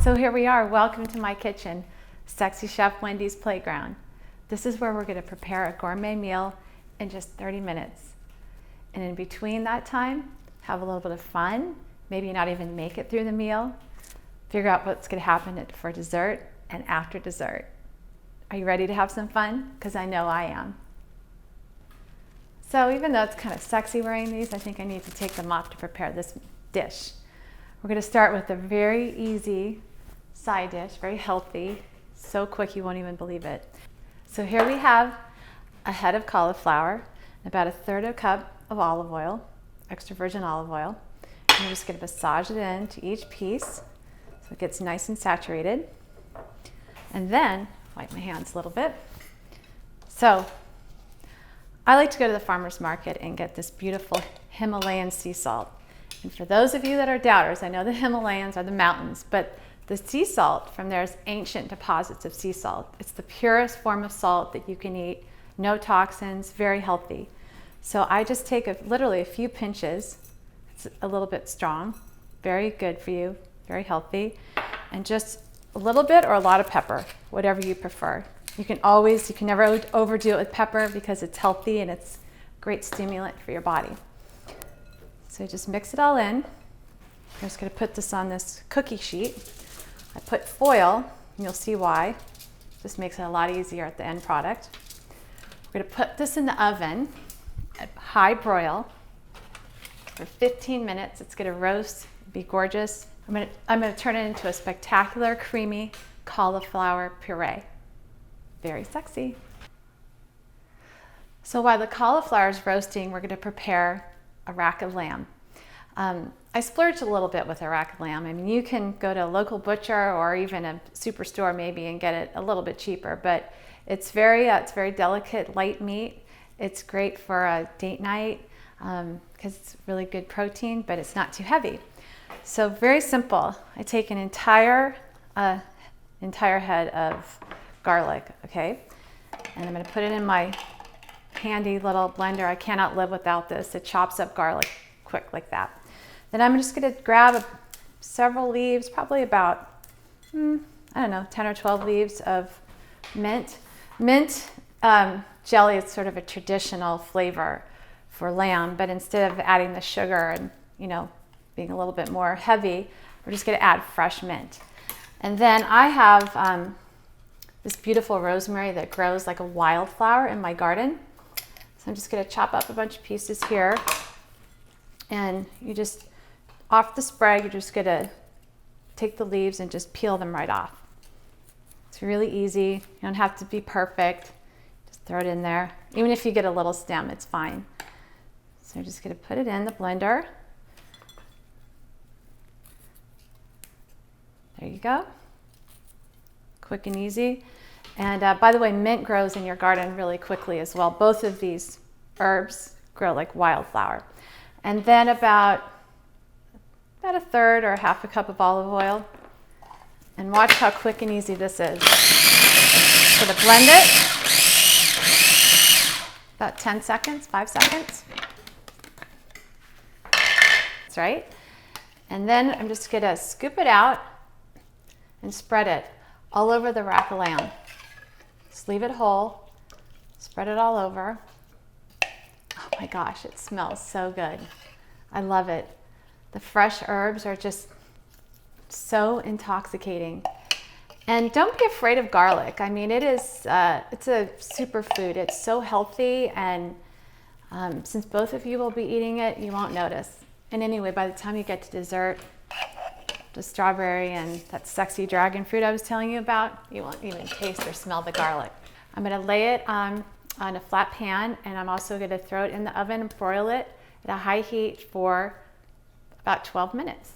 So here we are. Welcome to my kitchen, Sexy Chef Wendy's playground. This is where we're going to prepare a gourmet meal in just 30 minutes. And in between that time, have a little bit of fun, maybe not even make it through the meal, figure out what's going to happen for dessert and after dessert. Are you ready to have some fun? Because I know I am. So even though it's kind of sexy wearing these, I think I need to take them off to prepare this dish. We're going to start with a very easy side dish, very healthy, so quick you won't even believe it. So here we have a head of cauliflower, about 1/3 cup of olive oil, extra virgin olive oil. And we're just going to massage it into each piece so it gets nice and saturated. And then, wipe my hands a little bit. So I like to go to the farmer's market and get this beautiful Himalayan sea salt. And for those of you that are doubters, I know the Himalayas are the mountains, but the sea salt from there is ancient deposits of sea salt. It's the purest form of salt that you can eat, no toxins, very healthy. So I just take literally a few pinches. It's a little bit strong, very good for you, very healthy, and just a little bit or a lot of pepper, whatever you prefer. You can never overdo it with pepper because it's healthy and it's a great stimulant for your body. So just mix it all in. I'm just going to put this on this cookie sheet. I put foil, and you'll see why. This makes it a lot easier at the end product. We're going to put this in the oven at high broil for 15 minutes. It's going to roast, be gorgeous. I'm going to turn it into a spectacular creamy cauliflower puree. Very sexy. So while the cauliflower is roasting, we're going to prepare a rack of lamb. I splurged a little bit with a rack of lamb. I mean, you can go to a local butcher or even a superstore maybe and get it a little bit cheaper, but it's very delicate, light meat. It's great for a date night because it's really good protein, but it's not too heavy. So very simple. I take an entire head of garlic, okay? And I'm going to put it in my handy little blender. I cannot live without this. It chops up garlic quick like that. Then I'm just going to grab several leaves, probably about, 10 or 12 leaves of mint. Mint jelly is sort of a traditional flavor for lamb, but instead of adding the sugar and, being a little bit more heavy, we're just going to add fresh mint. And then I have this beautiful rosemary that grows like a wildflower in my garden. So I'm just going to chop up a bunch of pieces here. And you just, off the spray, you're just going to take the leaves and just peel them right off. It's really easy. You don't have to be perfect. Just throw it in there. Even if you get a little stem, it's fine. So I'm just going to put it in the blender. There you go. Quick and easy. And by the way, mint grows in your garden really quickly as well. Both of these herbs grow like wildflower. And then about 1/3 or 1/2 cup of olive oil. And watch how quick and easy this is. So to blend it, about 10 seconds, 5 seconds. That's right. And then I'm just going to scoop it out and spread it all over the rack of lamb. Just leave it whole, spread it all over. Oh my gosh, it smells so good. I love it. The fresh herbs are just so intoxicating. And don't be afraid of garlic. I mean, it's a superfood. It's so healthy, and since both of you will be eating it, you won't notice. And anyway, by the time you get to dessert, the strawberry and that sexy dragon fruit I was telling you about, you won't even taste or smell the garlic. I'm going to lay it on a flat pan, and I'm also going to throw it in the oven and broil it at a high heat for about 12 minutes.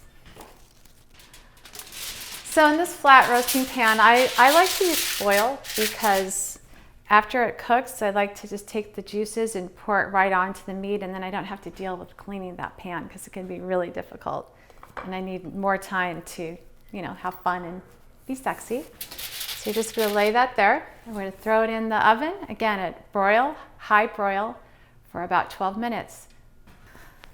So in this flat roasting pan, I like to use foil because after it cooks, I like to just take the juices and pour it right onto the meat, and then I don't have to deal with cleaning that pan because it can be really difficult. And I need more time to, have fun and be sexy. So you're just going to lay that there. I'm going to throw it in the oven, again at high broil, for about 12 minutes.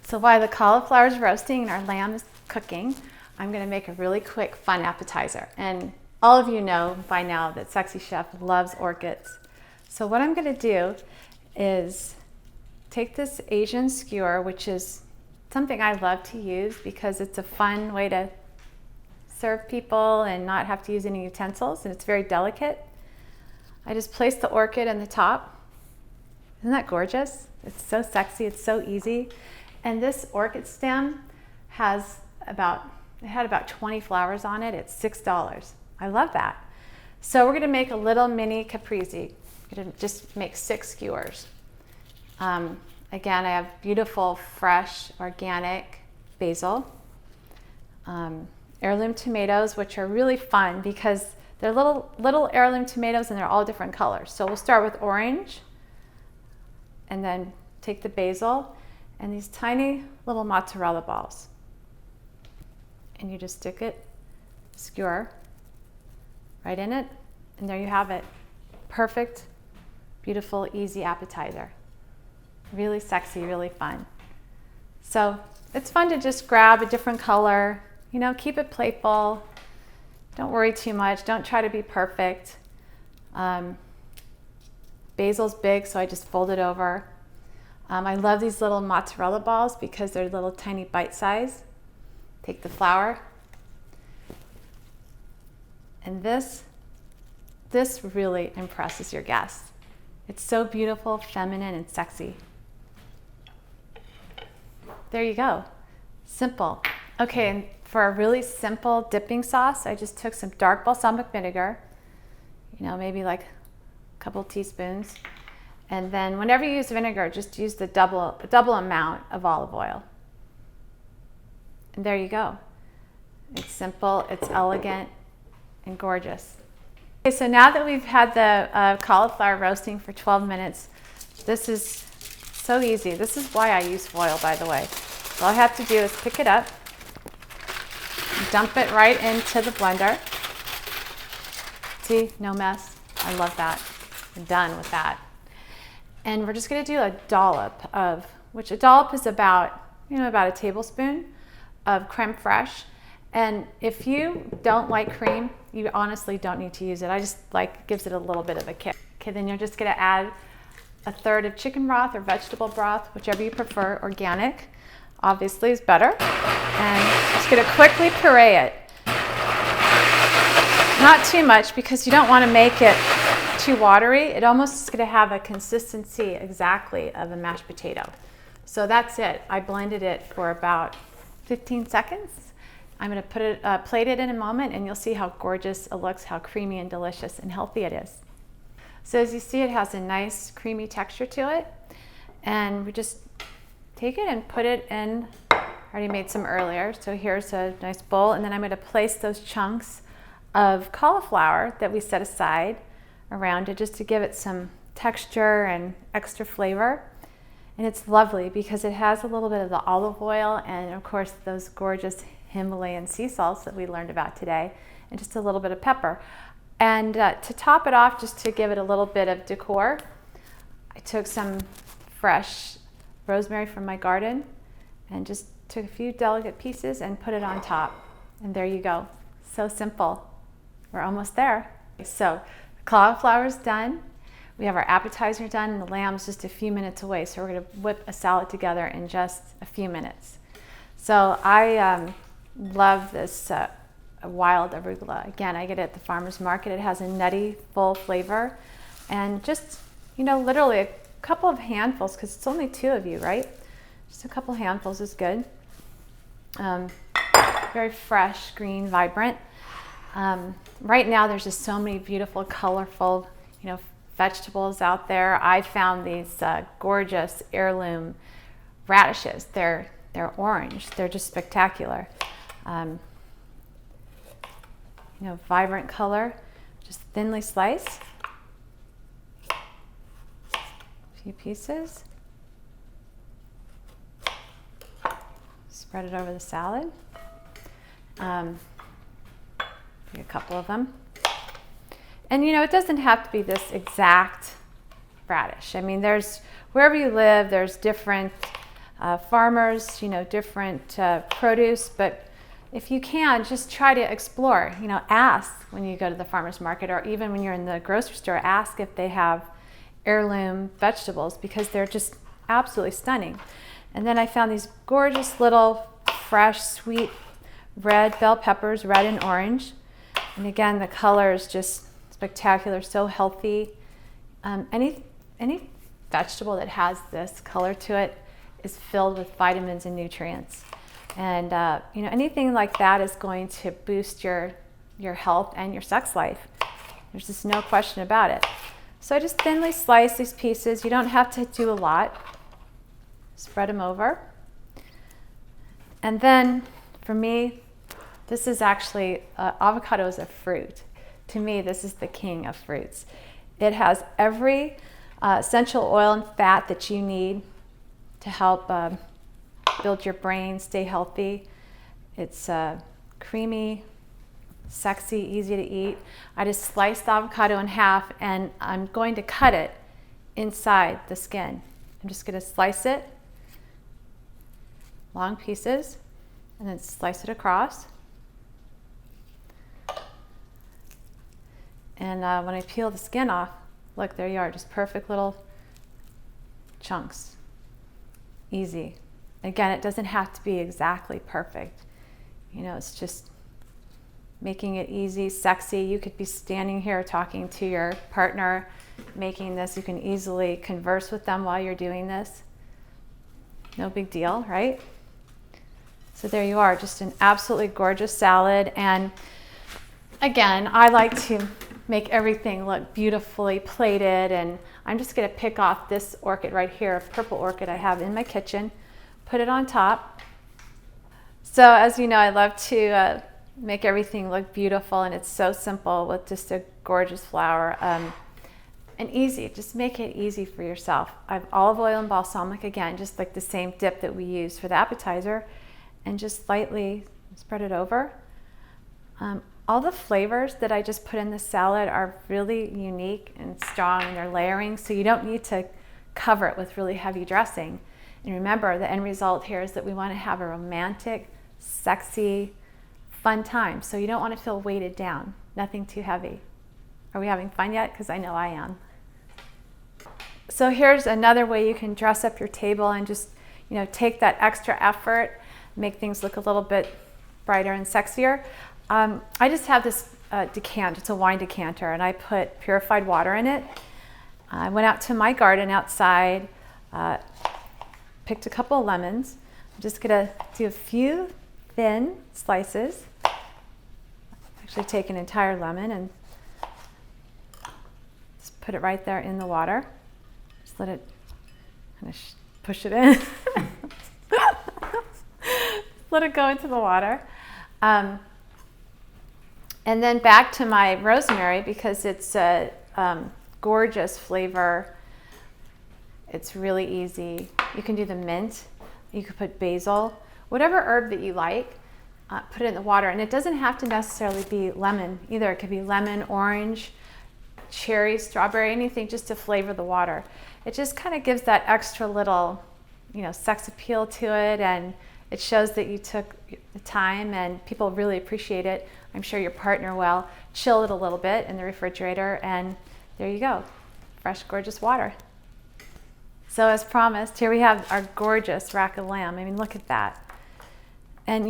So while the cauliflower is roasting and our lamb is cooking, I'm gonna make a really quick, fun appetizer. And all of you know by now that Sexy Chef loves orchids. So what I'm gonna do is take this Asian skewer, which is something I love to use because it's a fun way to serve people and not have to use any utensils, and it's very delicate. I just place the orchid in the top. Isn't that gorgeous? It's so sexy, it's so easy. And this orchid stem has it had about 20 flowers on it. It's $6. I love that. So we're gonna make a little mini caprese. I'm gonna just make 6 skewers. Again, I have beautiful, fresh, organic basil. Heirloom tomatoes, which are really fun because they're little heirloom tomatoes and they're all different colors. So we'll start with orange and then take the basil and these tiny little mozzarella balls. And you just stick it, skewer, right in it, and there you have it. Perfect, beautiful, easy appetizer. Really sexy, really fun. So it's fun to just grab a different color, you know, keep it playful. Don't worry too much. Don't try to be perfect. Basil's big, so I just fold it over. I love these little mozzarella balls because they're little tiny bite size. Take the flour. And this really impresses your guests. It's so beautiful, feminine, and sexy. There you go. Simple. Okay, and for a really simple dipping sauce, I just took some dark balsamic vinegar, you know, maybe like a couple teaspoons. And then whenever you use vinegar, just use the double amount of olive oil. And there you go. It's simple, it's elegant, and gorgeous. Okay, so now that we've had the cauliflower roasting for 12 minutes, this is so easy. This is why I use foil, by the way. All I have to do is pick it up, dump it right into the blender. See, no mess. I love that. I'm done with that. And we're just gonna do a dollop of, which a dollop is about a tablespoon of creme fraiche. And if you don't like cream, you honestly don't need to use it. I just gives it a little bit of a kick. Okay, then you're just gonna add a third of chicken broth or vegetable broth, whichever you prefer. Organic, obviously, is better. And just gonna quickly puree it. Not too much because you don't wanna make it too watery. It almost is gonna have a consistency exactly of a mashed potato. So that's it. I blended it for about 15 seconds. I'm gonna plate it in a moment and you'll see how gorgeous it looks, how creamy and delicious and healthy it is. So as you see, it has a nice creamy texture to it. And we just take it and put it in, I already made some earlier. So here's a nice bowl. And then I'm gonna place those chunks of cauliflower that we set aside around it just to give it some texture and extra flavor. And it's lovely because it has a little bit of the olive oil and of course those gorgeous Himalayan sea salts that we learned about today, and just a little bit of pepper. And to top it off, just to give it a little bit of decor, I took some fresh rosemary from my garden and just took a few delicate pieces and put it on top. And there you go. So simple. We're almost there. So the cauliflower's done. We have our appetizer done and the lamb's just a few minutes away. So we're gonna whip a salad together in just a few minutes. So I love this wild arugula. Again, I get it at the farmer's market. It has a nutty, full flavor. And just, literally a couple of handfuls, because it's only 2 of you, right? Just a couple handfuls is good. Very fresh, green, vibrant. Right now, there's just so many beautiful, colorful, vegetables out there. I found these gorgeous heirloom radishes. They're orange. They're just spectacular. Vibrant color, just thinly sliced. A few pieces. Spread it over the salad. A couple of them. And it doesn't have to be this exact radish. I mean, wherever you live, there's different farmers, different produce, but if you can, just try to explore, ask when you go to the farmer's market, or even when you're in the grocery store, ask if they have heirloom vegetables, because they're just absolutely stunning. And then I found these gorgeous little fresh, sweet red bell peppers, red and orange. And again, the color is just spectacular, so healthy. Any vegetable that has this color to it is filled with vitamins and nutrients. And anything like that is going to boost your health and your sex life. There's just no question about it. So I just thinly slice these pieces. You don't have to do a lot. Spread them over. And then for me, this is actually, avocado is a fruit. To me, this is the king of fruits. It has every essential oil and fat that you need to help build your brain, stay healthy. It's creamy, sexy, easy to eat. I just sliced the avocado in half, and I'm going to cut it inside the skin. I'm just going to slice it long pieces and then slice it across. And when I peel the skin off, look, there you are, just perfect little chunks. Easy. Again, it doesn't have to be exactly perfect. It's just making it easy, sexy. You could be standing here talking to your partner, making this. You can easily converse with them while you're doing this. No big deal, right? So there you are, just an absolutely gorgeous salad. And again, I like to make everything look beautifully plated, and I'm just going to pick off this orchid right here, a purple orchid I have in my kitchen, put it on top. So as you know, I love to make everything look beautiful, and it's so simple with just a gorgeous flower, and easy. Just make it easy for yourself. I have olive oil and balsamic, again, just like the same dip that we use for the appetizer, and just lightly spread it over. All the flavors that I just put in the salad are really unique and strong, and they're layering, so you don't need to cover it with really heavy dressing. And remember, the end result here is that we want to have a romantic, sexy, fun time. So you don't want to feel weighted down, nothing too heavy. Are we having fun yet? Because I know I am. So here's another way you can dress up your table and just, take that extra effort, make things look a little bit brighter and sexier. I just have this decanter, it's a wine decanter, and I put purified water in it. I went out to my garden outside, picked a couple of lemons. I'm just gonna do a few thin slices. Actually take an entire lemon and just put it right there in the water. Just let it kind of push it in. Let it go into the water. And then back to my rosemary, because it's a gorgeous flavor. It's really easy. You can do the mint. You could put basil, whatever herb that you like, put it in the water. And it doesn't have to necessarily be lemon either. It could be lemon, orange, cherry, strawberry, anything just to flavor the water. It just kind of gives that extra little, sex appeal to it, and it shows that you took the time, and people really appreciate it. I'm sure your partner will. Chill it a little bit in the refrigerator, and there you go, fresh, gorgeous water. So as promised, here we have our gorgeous rack of lamb. I mean, look at that. And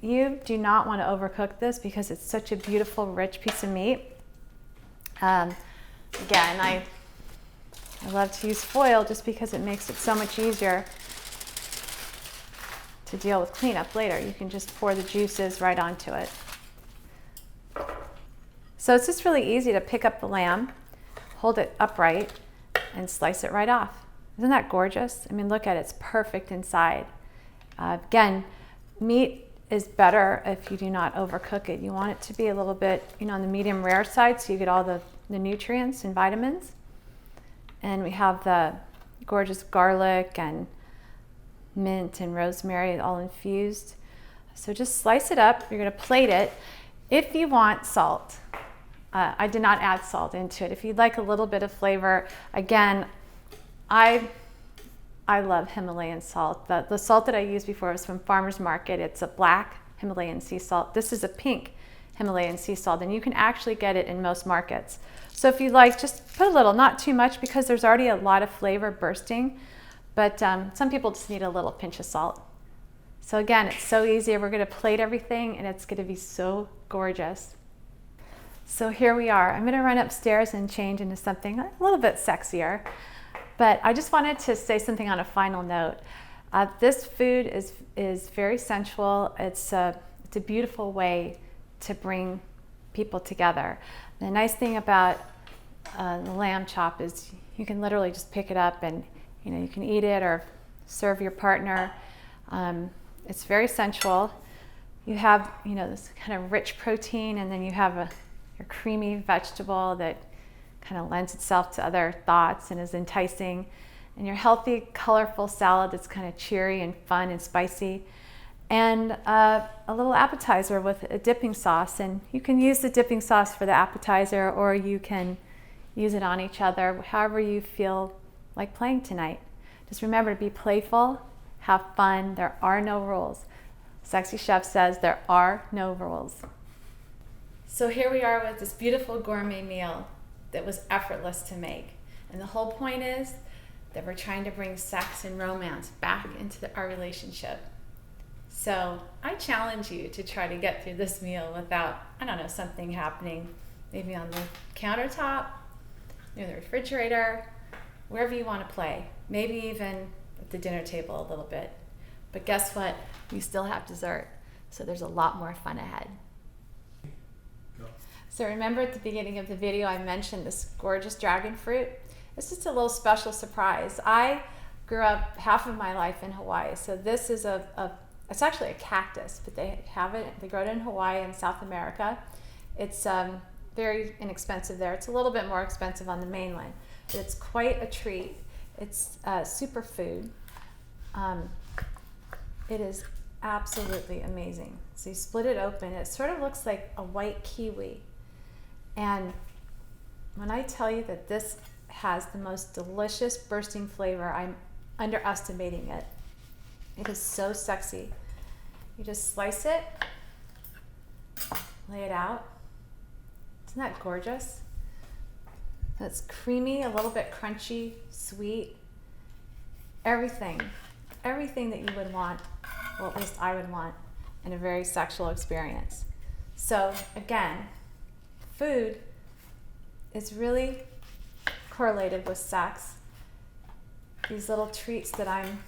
you do not want to overcook this, because it's such a beautiful, rich piece of meat. Again, I love to use foil just because it makes it so much easier to deal with cleanup later. You can just pour the juices right onto it. So it's just really easy to pick up the lamb, hold it upright, and slice it right off. Isn't that gorgeous? I mean, look at it, it's perfect inside. Again, meat is better if you do not overcook it. You want it to be a little bit, on the medium rare side, so you get all the nutrients and vitamins. And we have the gorgeous garlic and mint and rosemary all infused. So just slice it up. You're going to plate it. If you want salt, I did not add salt into it. If you'd like a little bit of flavor, again, I love Himalayan salt. The salt that I used before was from Farmer's Market. It's a black Himalayan sea salt. This is a pink Himalayan sea salt, and you can actually get it in most markets. So if you like, just put a little, not too much, because there's already a lot of flavor bursting, but some people just need a little pinch of salt. So again, it's so easy. We're going to plate everything, and it's going to be so gorgeous. So here we are. I'm going to run upstairs and change into something a little bit sexier, but I just wanted to say something on a final note. This food is very sensual. It's a beautiful way to bring people together. The nice thing about the lamb chop is you can literally just pick it up and you can eat it or serve your partner. It's very sensual. You have this kind of rich protein, and then you have your creamy vegetable that kind of lends itself to other thoughts and is enticing, and your healthy, colorful salad that's kind of cheery and fun and spicy, and a little appetizer with a dipping sauce. And you can use the dipping sauce for the appetizer, or you can use it on each other, however you feel like playing tonight. Just remember to be playful, have fun. There are no rules. Sexy Chef says there are no rules. So here we are with this beautiful gourmet meal that was effortless to make. And the whole point is that we're trying to bring sex and romance back into our relationship. So I challenge you to try to get through this meal without, something happening, maybe on the countertop, near the refrigerator, wherever you want to play, maybe even at the dinner table a little bit. But guess what? We still have dessert, so there's a lot more fun ahead. So remember at the beginning of the video I mentioned this gorgeous dragon fruit? It's just a little special surprise. I grew up half of my life in Hawaii, so this is it's actually a cactus, but they grow it in Hawaii and South America. It's very inexpensive there. It's a little bit more expensive on the mainland, but it's quite a treat. It's a superfood. It is absolutely amazing. So you split it open, it sort of looks like a white kiwi. And when I tell you that this has the most delicious bursting flavor, I'm underestimating it. It is so sexy. You just slice it, lay it out. Isn't that gorgeous? And it's creamy, a little bit crunchy, sweet. Everything that you would want, well, at least I would want, in a very sexual experience. So again, food is really correlated with sex. These little treats that I'm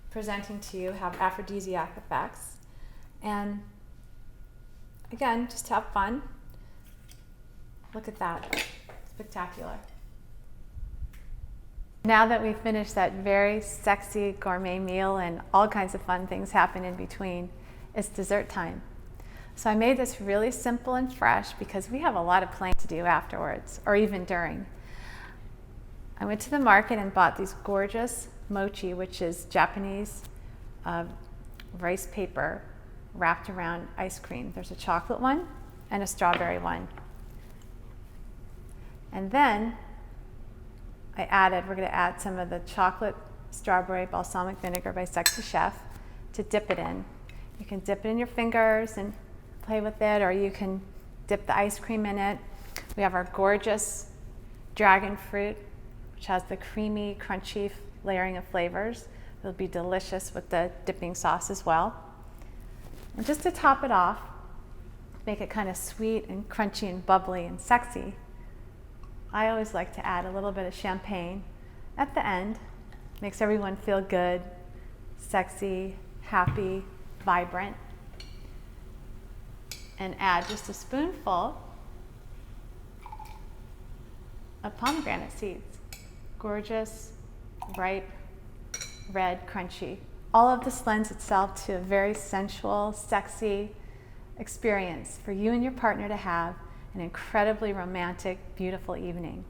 presenting to you have aphrodisiac effects. And again, just have fun. Look at that. Spectacular. Now that we've finished that very sexy gourmet meal and all kinds of fun things happen in between, it's dessert time. So I made this really simple and fresh because we have a lot of planning to do afterwards, or even during. I went to the market and bought these gorgeous mochi, which is Japanese rice paper wrapped around ice cream. There's a chocolate one and a strawberry one. And then we're going to add some of the chocolate strawberry balsamic vinegar by Sexy Chef to dip it in. You can dip it in your fingers and play with it, or you can dip the ice cream in it. We have our gorgeous dragon fruit, which has the creamy, crunchy layering of flavors. It'll be delicious with the dipping sauce as well. And just to top it off, make it kind of sweet and crunchy and bubbly and sexy, I always like to add a little bit of champagne at the end. Makes everyone feel good, sexy, happy, vibrant. And add just a spoonful of pomegranate seeds. Gorgeous, ripe, red, crunchy. All of this lends itself to a very sensual, sexy experience for you and your partner to have an incredibly romantic, beautiful evening.